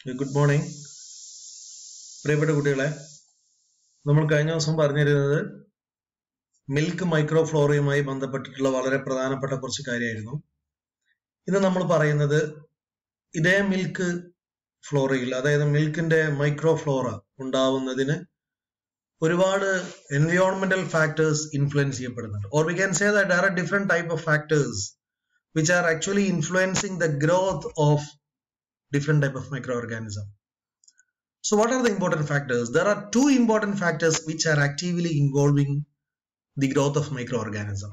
Good morning. പ്രിയപ്പെട്ട കുട്ടികളെ, നമ്മൾ കഴിഞ്ഞ ദിവസം പറഞ്ഞിരുന്നത് മിൽക്ക് മൈക്രോഫ്ലോറയുമായി ബന്ധപ്പെട്ടിട്ടുള്ള വളരെ പ്രധാനപ്പെട്ട കുറച്ച് കാര്യമായിരുന്നു. ഇന്ന് നമ്മൾ പറയുന്നത് ഇതേ മിൽക്ക് ഫ്ലോറയിൽ, അതായത് മിൽക്കിന്റെ മൈക്രോഫ്ലോറ ഉണ്ടാവുന്നതിന് ഒരുപാട് എൻവയോൺമെന്റൽ ഫാക്ടേഴ്സ് ഇൻഫ്ലുവൻസ് ചെയ്യപ്പെടുന്നുണ്ട്. Or we can say that there are different type of factors which are actually influencing the growth of different type of microorganism. So what are the important factors? There are two important factors which are actively involving the growth of microorganism.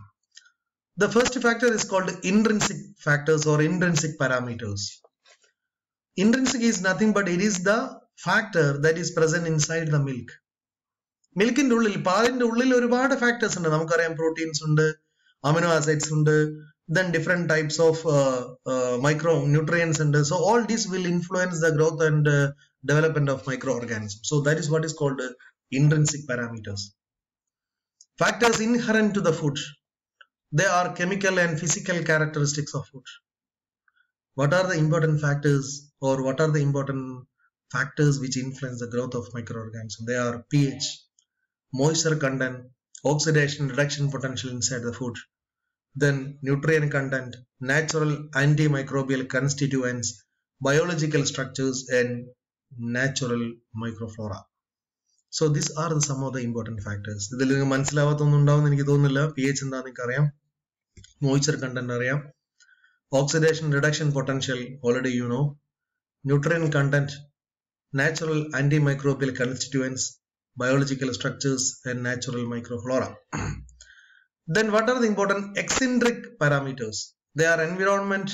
The first factor is called intrinsic factors or intrinsic parameters. Intrinsic is nothing but it is the factor that is present inside the milk. മിൽക്കിന്റെ ഉള്ളിൽ, പാലിന്റെ ഉള്ളിൽ ഒരുപാട് factors ഉണ്ട്. നമുക്കറിയാം, proteins ഉണ്ട്, amino acids ഉണ്ട്, then different types of micronutrients ഉണ്ട്. So all this will influence the growth and development of microorganisms. So that is what is called intrinsic parameters. Factors inherent to the food. They are chemical and physical characteristics of food. What are the important factors, or what are the important factors which influence the growth of microorganisms? They are pH, moisture content, oxidation reduction potential inside the food, then nutrient content, natural antimicrobial constituents, biological structures, and natural microflora. So these are some of the important factors. ഇതിൽ നിങ്ങൾക്ക് മനസ്സിലാവാത്തൊന്നും ഉണ്ടാവുമെന്ന് എനിക്ക് തോന്നുന്നില്ല. pH എന്താണെന്ന് നിങ്ങൾക്ക് അറിയാം, moisture content അറിയാം, oxidation reduction potential already you know, nutrient content, natural antimicrobial constituents, biological structures, and natural microflora. Then what are the important eccentric parameters? They are environment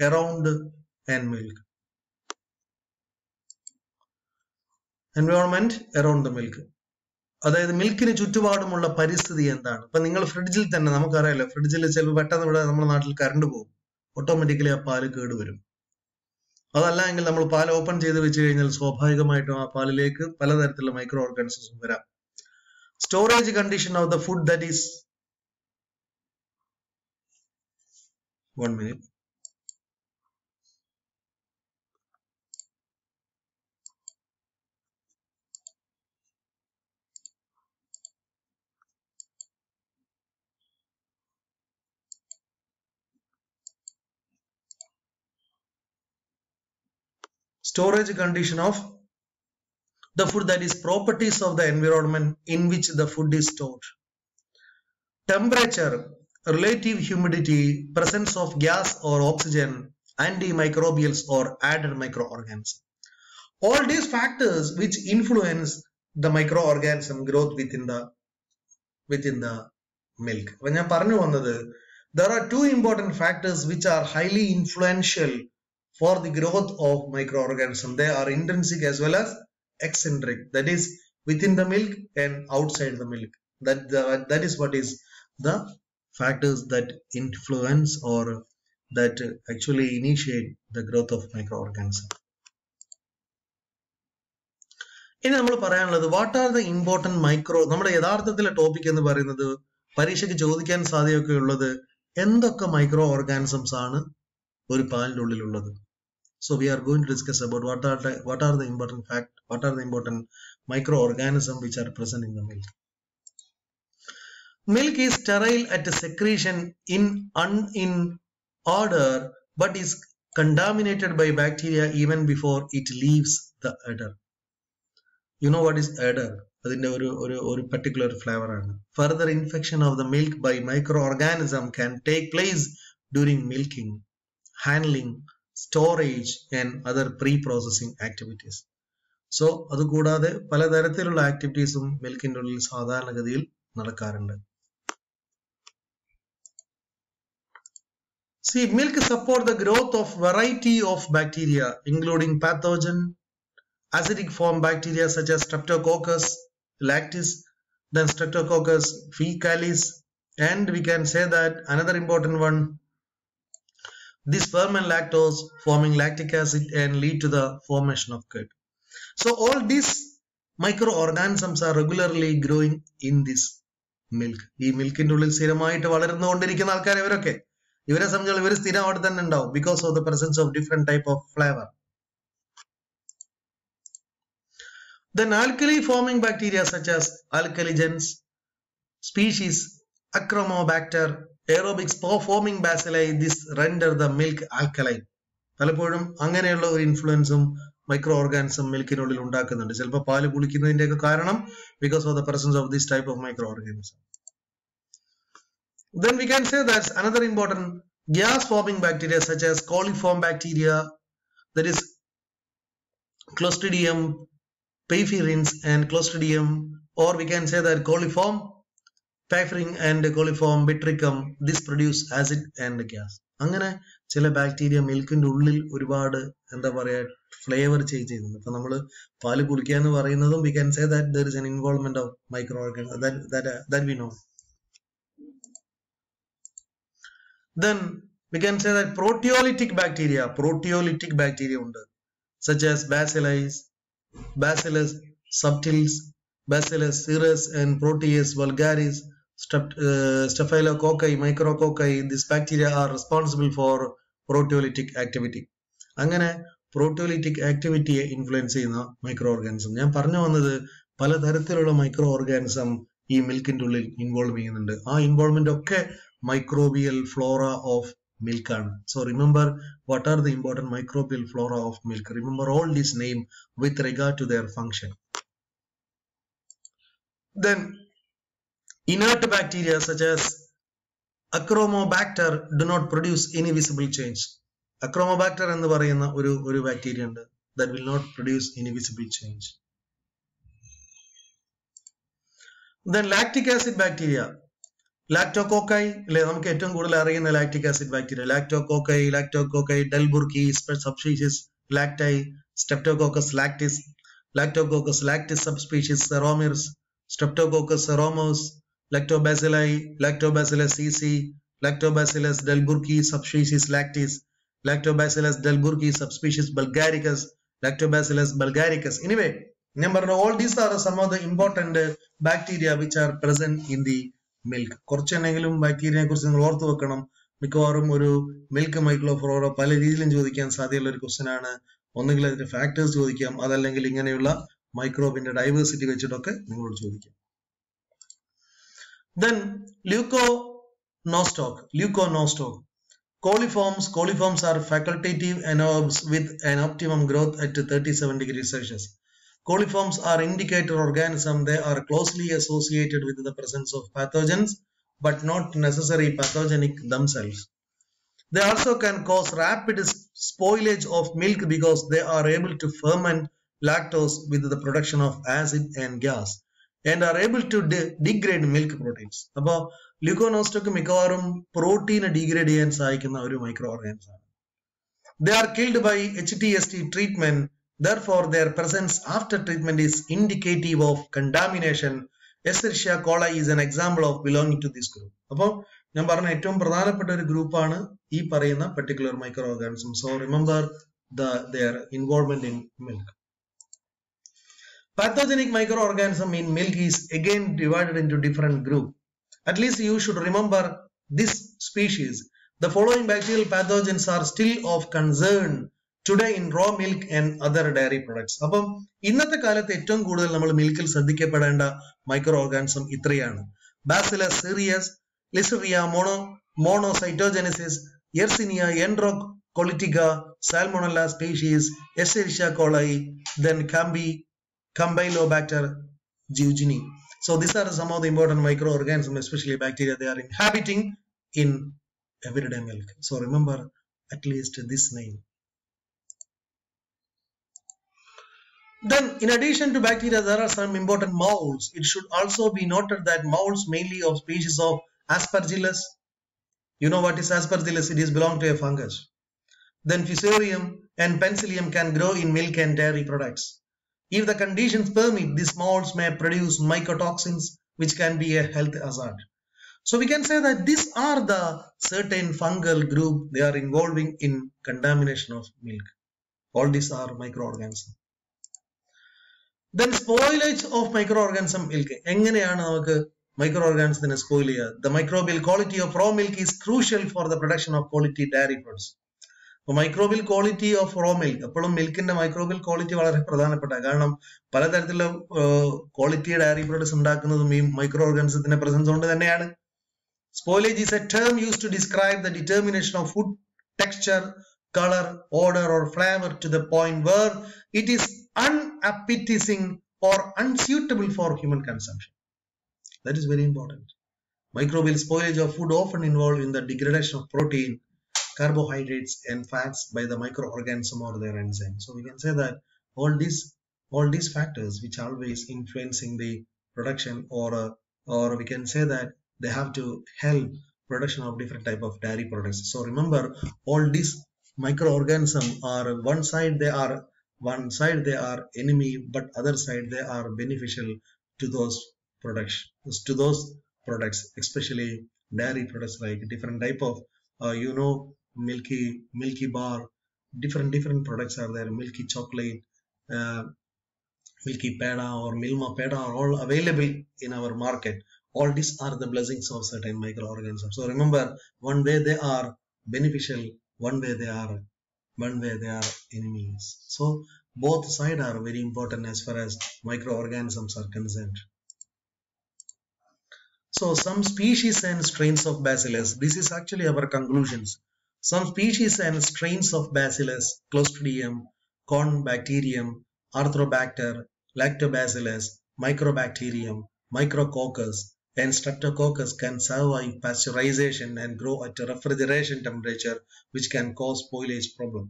around and milk. Environment around the milk. അതായത് മിൽക്കിന് ചുറ്റുപാടുമുള്ള പരിസ്ഥിതി എന്താണ്? ഇപ്പൊ നിങ്ങൾ ഫ്രിഡ്ജിൽ തന്നെ, നമുക്കറിയാലോ, ഫ്രിഡ്ജിൽ ചിലപ്പോൾ പെട്ടെന്ന് ഇവിടെ നമ്മുടെ നാട്ടിൽ കറണ്ട് പോകും, ഓട്ടോമാറ്റിക്കലി ആ പാല് കേടുവരും. അതല്ല എങ്കിൽ നമ്മൾ പാൽ ഓപ്പൺ ചെയ്ത് വെച്ച് കഴിഞ്ഞാൽ സ്വാഭാവികമായിട്ടും ആ പാലിലേക്ക് പലതരത്തിലുള്ള മൈക്രോ ഓർഗാനിസംസ് വരാം. Storage condition of the food, that is one minute. Storage condition of the food, that is properties of the environment in which the food is stored. Temperature, relative humidity, presence of gas or oxygen, antimicrobials or added microorganisms. All these factors which influence the microorganism growth within the milk. When I പറഞ്ഞു വന്നത്, there are two important factors which are highly influential for the growth of microorganism. They are intrinsic as well as eccentric, that is within the milk and outside the milk. That is what is the factors that influence or that actually initiate the growth of microorganism. ഇനി നമ്മൾ പറയാനുള്ളത്, what are the important micro, നമ്മുടെ യഥാർത്ഥത്തിലെ topic എന്ന് പറയുന്നത്, പരീക്ഷയ്ക്ക് ചോദിക്കാൻ സാധ്യതയൊക്കെ ഉള്ളത്, എന്തൊക്കെ മൈക്രോ ഓർഗാനിസംസ് ആണ് ഒരു പാലിന്റെ ഉള്ളിലുള്ളത്. So we are going to discuss about what are the important microorganisms which are present in the milk. Milk is sterile at secretion in order, but is contaminated by bacteria even before it leaves the udder. You know what is udder? അതിന്റെ ഒരു particular flavor ആണ്. Further infection of the milk by microorganism can take place during milking, handling, storage and other pre-processing activities. So അതുകൂടാതെ പലതരത്തിലുള്ള ആക്ടിവിറ്റീസും മിൽക്കിന്റെ ഉള്ളിൽ സാധാരണഗതിയിൽ നടക്കാറുണ്ട്. See, milk support the growth of variety of bacteria including pathogen, acidic form bacteria such as Streptococcus lactis, then Streptococcus faecalis, and we can say that another important one, this ferment lactose forming lactic acid and lead to the formation of curd. So all these microorganisms are regularly growing in this milk. ഈ മിൽക്കിന്റെ ഉള്ളിൽ സ്ഥിരമായിട്ട് വളർന്നുകൊണ്ടിരിക്കുന്ന ആൾക്കാർ ഇവരൊക്കെ, ഇവരെ സംബന്ധിച്ചുള്ള ഇവർ സ്ഥിരം അവിടെ തന്നെ ഉണ്ടാവും, because of the presence of different type of flavour. Then alkali forming bacteria such as alkaligens species, Achromobacter, aerobic spore forming bacilli, this render the milk alkaline. പലപ്പോഴും അങ്ങനെയുള്ള ഒരു ഇൻഫ്ലുവൻസും മൈക്രോ ഓർഗാനിസം മിൽക്കിനുള്ളിൽ ഉണ്ടാക്കുന്നുണ്ട്. ചിലപ്പോൾ പാല് പുളിക്കുന്നതിന്റെയൊക്കെ കാരണം because of the presence of this type of microorganism. Then we can say that's another important gas forming bacteria such as coliform bacteria, that is Clostridium perfringens and Clostridium, or we can say that coliform perfringens and coliform bitricum, this produce acid and gas. അങ്ങനെ ചില bacteria മിൽക്കിന്റെ ഉള്ളിൽ ഒരുപാട് എന്താ പറയാ flavour change ചെയ്യുന്നുണ്ട്. ഇപ്പൊ നമ്മള് പാല് കുടിക്കുക എന്ന് പറയുന്നതും we can say that there is an involvement of microorganisms that we know. Then we can say that proteolytic bacteria ഉണ്ട്, such as bacillus, Bacillus subtilis, Bacillus cereus and Proteus vulgaris, Staphylococci, Micrococci. These bacteria are responsible for proteolytic activity. അങ്ങനെ proteolytic activity influence ചെയ്യുന്ന micro organism. ഞാൻ പറഞ്ഞു വന്നത് പലതരത്തിലുള്ള micro organism ഈ മിൽക്കിന്റെ ഉള്ളിൽ involve ചെയ്യുന്നുണ്ട്. ആ ഇൻവോൾവ്മെന്റ് ഒക്കെ microbial flora of milk ആണ്. So remember what are the important microbial flora of milk. Remember all these name with regard to their function. Then inert bacteria such as Achromobacter do not produce any visible change. Achromobacter എന്ന് പറയുന്ന ഒരു bacteria ഉണ്ട് that will not produce any visible change. Then lactic acid bacteria, Lactococci, നമുക്ക് ഏറ്റവും കൂടുതൽ അറിയുന്ന lactic acid bacteria Lactococci, Delburki, subspecies Lacti, Streptococcus lactis, Lactococcus lactis subspecies Seromys, Streptococcus seromos, Lactobacillus cc, Lactobacillus delburki subspecies lactis, Lactobacillus delburki subspecies bulgaricus, Lactobacillus bulgaricus. Anyway, remember all these are some of the important bacteria which are present in the milk. കുറച്ചെന്നെങ്കിലും ബാക്ടീരിയയെ കുറിച്ച് നിങ്ങൾ ഓർത്തു വെക്കണം. മിക്കവാറും ഒരു milk microflora പല രീതിയിലും ചോദിക്കാൻ സാധ്യതയുള്ള ഒരു ക്വസ്റ്റ്യൻ ആണ്. ഒന്നുകിൽ അതിന്റെ ഫാക്ടേഴ്സ് ചോദിക്കാം, അതല്ലെങ്കിൽ ഇങ്ങനെയുള്ള മൈക്രോബിന്റെ ഡൈവേഴ്സിറ്റി വെച്ചിട്ടൊക്കെ നിങ്ങളോട് ചോദിക്കാം. Then leuconostoc. Coliforms are facultative anaerobes with an optimum growth at 37 degrees Celsius. Coliforms are indicator organisms. They are closely associated with the presence of pathogens, but not necessarily pathogenic themselves. They also can cause rapid spoilage of milk because they are able to ferment lactose with the production of acid and gas and are able to degrade milk proteins. അപ്പോൾ ല്യൂക്കോനോസ്റ്റോക്ക് മിക്കവാറും പ്രോട്ടീനെ degrade ചെയ്യാൻ സഹായിക്കുന്ന ഒരു micro organism ആണ്. They are killed by HTST treatment. Therefore, their presence after treatment is indicative of contamination. Escherichia coli is an example of belonging to this group. അപ്പോൾ ഞാൻ പറഞ്ഞ ഏറ്റവും പ്രധാനപ്പെട്ട ഒരു ഗ്രൂപ്പാണ് ഈ പറയുന്ന particular micro organism. So remember their involvement in milk. Pathogenic microorganism in milk is again divided into different groups. At least you should remember this species. The following bacterial pathogens are still of concern today in raw milk and other dairy products. അപ്പം ഇന്നത്തെ കാലത്ത് ഏറ്റവും കൂടുതൽ നമ്മൾ മിൽക്കിൽ ശ്രദ്ധിക്കപ്പെടേണ്ട micro organism ഇത്രയാണ്: Bacillus cereus, Listeria monocytogenesis, Yersinia enterocolitica, Salmonella species, Escherichia coli, then Campylobacter jejuni. So these are some of the important microorganisms, especially bacteria. They are inhabiting in everyday milk. So remember at least this name. Then in addition to bacteria, there are some important molds. It should also be noted that molds mainly of species of Aspergillus. You know what is Aspergillus? It is belong to a fungus. Then Fusarium and Penicillium can grow in milk and dairy products. If the conditions permit, these molds may produce mycotoxins, which can be a health hazard. So we can say that these are the certain fungal group they are involving in contamination of milk. All these are microorganisms. Then spoilage of microorganism milk. എങ്ങനെയാണ് നമുക്ക് മൈക്രോഓർഗാനിസത്തിനെ spoil ചെയ്യുക? The microbial quality of raw milk is crucial for the production of quality dairy products. Microbial quality of raw milk, എപ്പോഴും മിൽക്കിന്റെ microbial quality വളരെ പ്രധാനപ്പെട്ട, കാരണം പലതരത്തിലുള്ള quality diary products ഉണ്ടാക്കുന്നതും ഈ മൈക്രോ ഓർഗാനിസത്തിന്റെ പ്രസൻസ് കൊണ്ട് തന്നെയാണ്. Spoilage is a term used to describe the determination of food texture, color, odor or flavor to the point where it is unappetizing or unsuitable for human consumption. That is very important. Microbial spoilage of food often involved in the degradation of protein, carbohydrates and fats by the microorganism or their enzymes. So we can say that all these factors which are always influencing the production, or we can say that they have to help production of different type of dairy products. So remember, all these microorganisms are one side they are enemy, but other side they are beneficial to those products, especially dairy products, like different type of milky bar, different products are there, milky chocolate, milky peda or milma peda are all available in our market. All these are the blessings of certain microorganisms. So remember, one way they are beneficial, one way they are enemies. So both sides are very important as far as microorganisms are concerned. So some species and strains of Bacillus, this is actually our conclusions. Some species and strains of Bacillus, Clostridium, Cornbacterium, Arthrobacter, Lactobacillus, Microbacterium, Micrococcus and Streptococcus can survive pasteurization and grow at a refrigeration temperature, which can cause spoilage problem.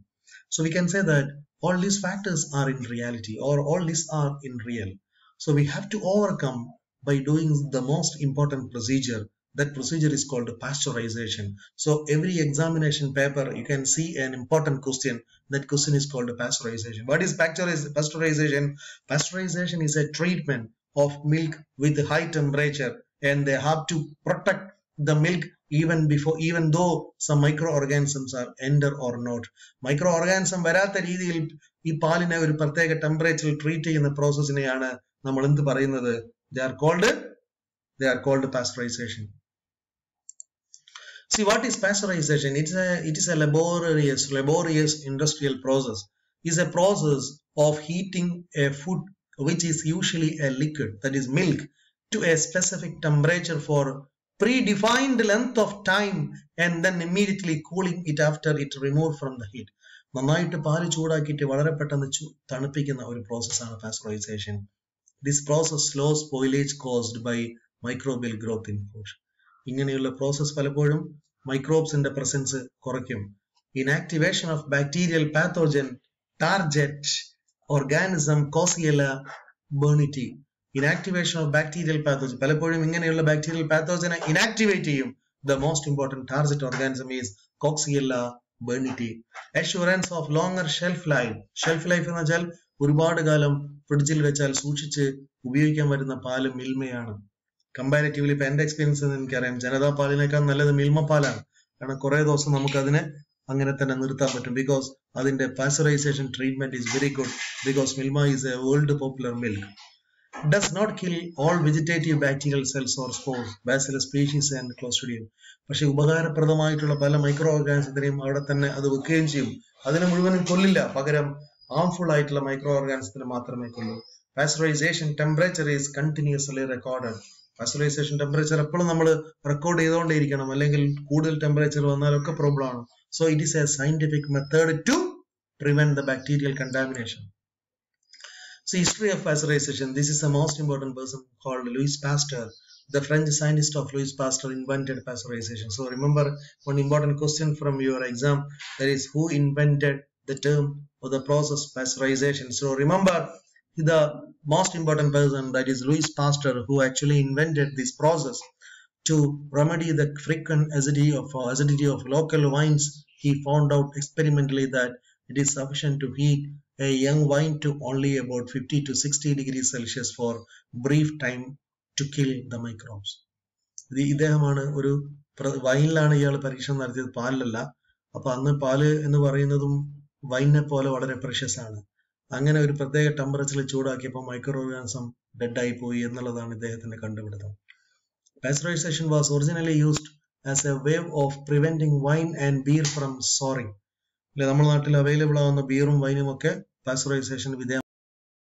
So we can say that all these factors are in reality, or all these are in real. So we have to overcome by doing the most important procedure. That procedure is called pasteurization. So every examination paper you can see an important question. That question is called pasteurization. What is pasteurization? Pasteurization is a treatment of milk with high temperature, and they have to protect the milk even though some microorganisms are enter or not. Microorganism വരാത്ത രീതിയിൽ ഈ പാലിനെ ഒരു പ്രത്യേക ടെമ്പറേച്ചറിൽ treat ചെയ്യുന്ന പ്രോസസ്സിനെയാണ് നമ്മൾ എന്ത് പറയുന്നത്? They are called pasteurization. See, what is pasteurization? It is a laborious industrial process. It is a process of heating a food which is usually a liquid, that is milk, to a specific temperature for predefined length of time and then immediately cooling it after it removed from the heat. നന്നായിട്ട് പാല് ചൂടാക്കിയിട്ട് വളരെ പെട്ടെന്ന് തണുപ്പിക്കുന്ന ഒരു പ്രോസസ്സാണ് pasteurization. This process slows spoilage caused by microbial growth in food. ഇങ്ങനെയുള്ള process പലപ്പോഴും മൈക്രോബ്സിന്റെ presence കുറയ്ക്കും. Inactivation of bacterial pathogen target organism Coxiella burnetii. Inactivation of bacterial pathogen, പലപ്പോഴും ഇങ്ങനെയുള്ള ബാക്ടീരിയൽ പാത്തോജനെ ഇനാക്ടിവേറ്റ് ചെയ്യും. The most important target organism is Coxiella burnetii. Assurance of longer shelf life. Shelf life എന്ന് വെച്ചാൽ ഒരുപാട് കാലം ഫ്രിഡ്ജിൽ വെച്ചാൽ സൂക്ഷിച്ച് ഉപയോഗിക്കാൻ വരുന്ന പാല് മിൽമയാണ്. കമ്പാരിറ്റീവ്ലി ഇപ്പൊ എന്റെ എക്സ്പീരിയൻസ് എനിക്കറിയാം, ജനതാ പാലിനേക്കാൾ നല്ലത് മിൽമ പാലാണ്. കാരണം കുറെ ദിവസം നമുക്ക് അതിനെ അങ്ങനെ തന്നെ നിർത്താൻ പറ്റും. ബിക്കോസ് അതിന്റെ pasteurisation treatment is very good, because Milma is A world popular milk. Does not kill all vegetative bacterial cells or spores, Bacillus species and Clostridium. പക്ഷെ ഉപകാരപ്രദമായിട്ടുള്ള പല മൈക്രോ ഓർഗാനിസത്തിനെയും അവിടെ തന്നെ അത് വെക്കുകയും ചെയ്യും. അതിനെ മുഴുവനും കൊല്ലില്ല, പകരം harmful ആയിട്ടുള്ള മൈക്രോ ഓർഗാനിസത്തിനെ മാത്രമേ കൊല്ലൂ. Pasteurization temperature is continuously recorded. Pasteurization temperature എപ്പോഴും നമ്മൾ റെക്കോർഡ് ചെയ്തുകൊണ്ടേയിരിക്കണം, അല്ലെങ്കിൽ കൂടുതൽ ടെമ്പറേച്ചർ വന്നാലൊക്കെ പ്രോബ്ലം ആണ്. So it is a scientific method to prevent the bacterial contamination. So history of pasteurization. This is the most important person called Louis Pasteur. The French scientist of Louis Pasteur invented pasteurization. So remember one important question from your exam, that is who invented the term or the process pasteurization. So remember the most important person, that is Louis Pasteur, who actually invented this process to remedy the frequent acidity of local wines. He found out experimentally that it is sufficient to heat a young wine to only about 50 to 60 degrees Celsius for brief time to kill the microbes. ഇദ്ദേഹമാണ് ഒരു വൈനിലാണ് ഇയാൾ പരീക്ഷണം നടത്തിയത്, പാലിലല്ല. അപ്പൊ അന്ന് പാല് എന്ന് പറയുന്നതും വൈനെ പോലെ വളരെ പ്രഷ്യസ് ആണ്. അങ്ങനെ ഒരു പ്രത്യേക ടെമ്പറേച്ചറിൽ ചൂടാക്കിയപ്പോൾ മൈക്രോ ഓർഗാനിസം ഡെഡ് ആയി പോയി എന്നുള്ളതാണ് ഇദ്ദേഹത്തിന്റെ കണ്ടുപിടുത്തം. Pasteurization was originally used as a way of preventing wine and beer from souring. അല്ലെ നമ്മുടെ നാട്ടിൽ അവൈലബിൾ ആവുന്ന ബിയറും വൈനും ഒക്കെ പാസ്ചറൈസേഷന് വിധേയമാണ്.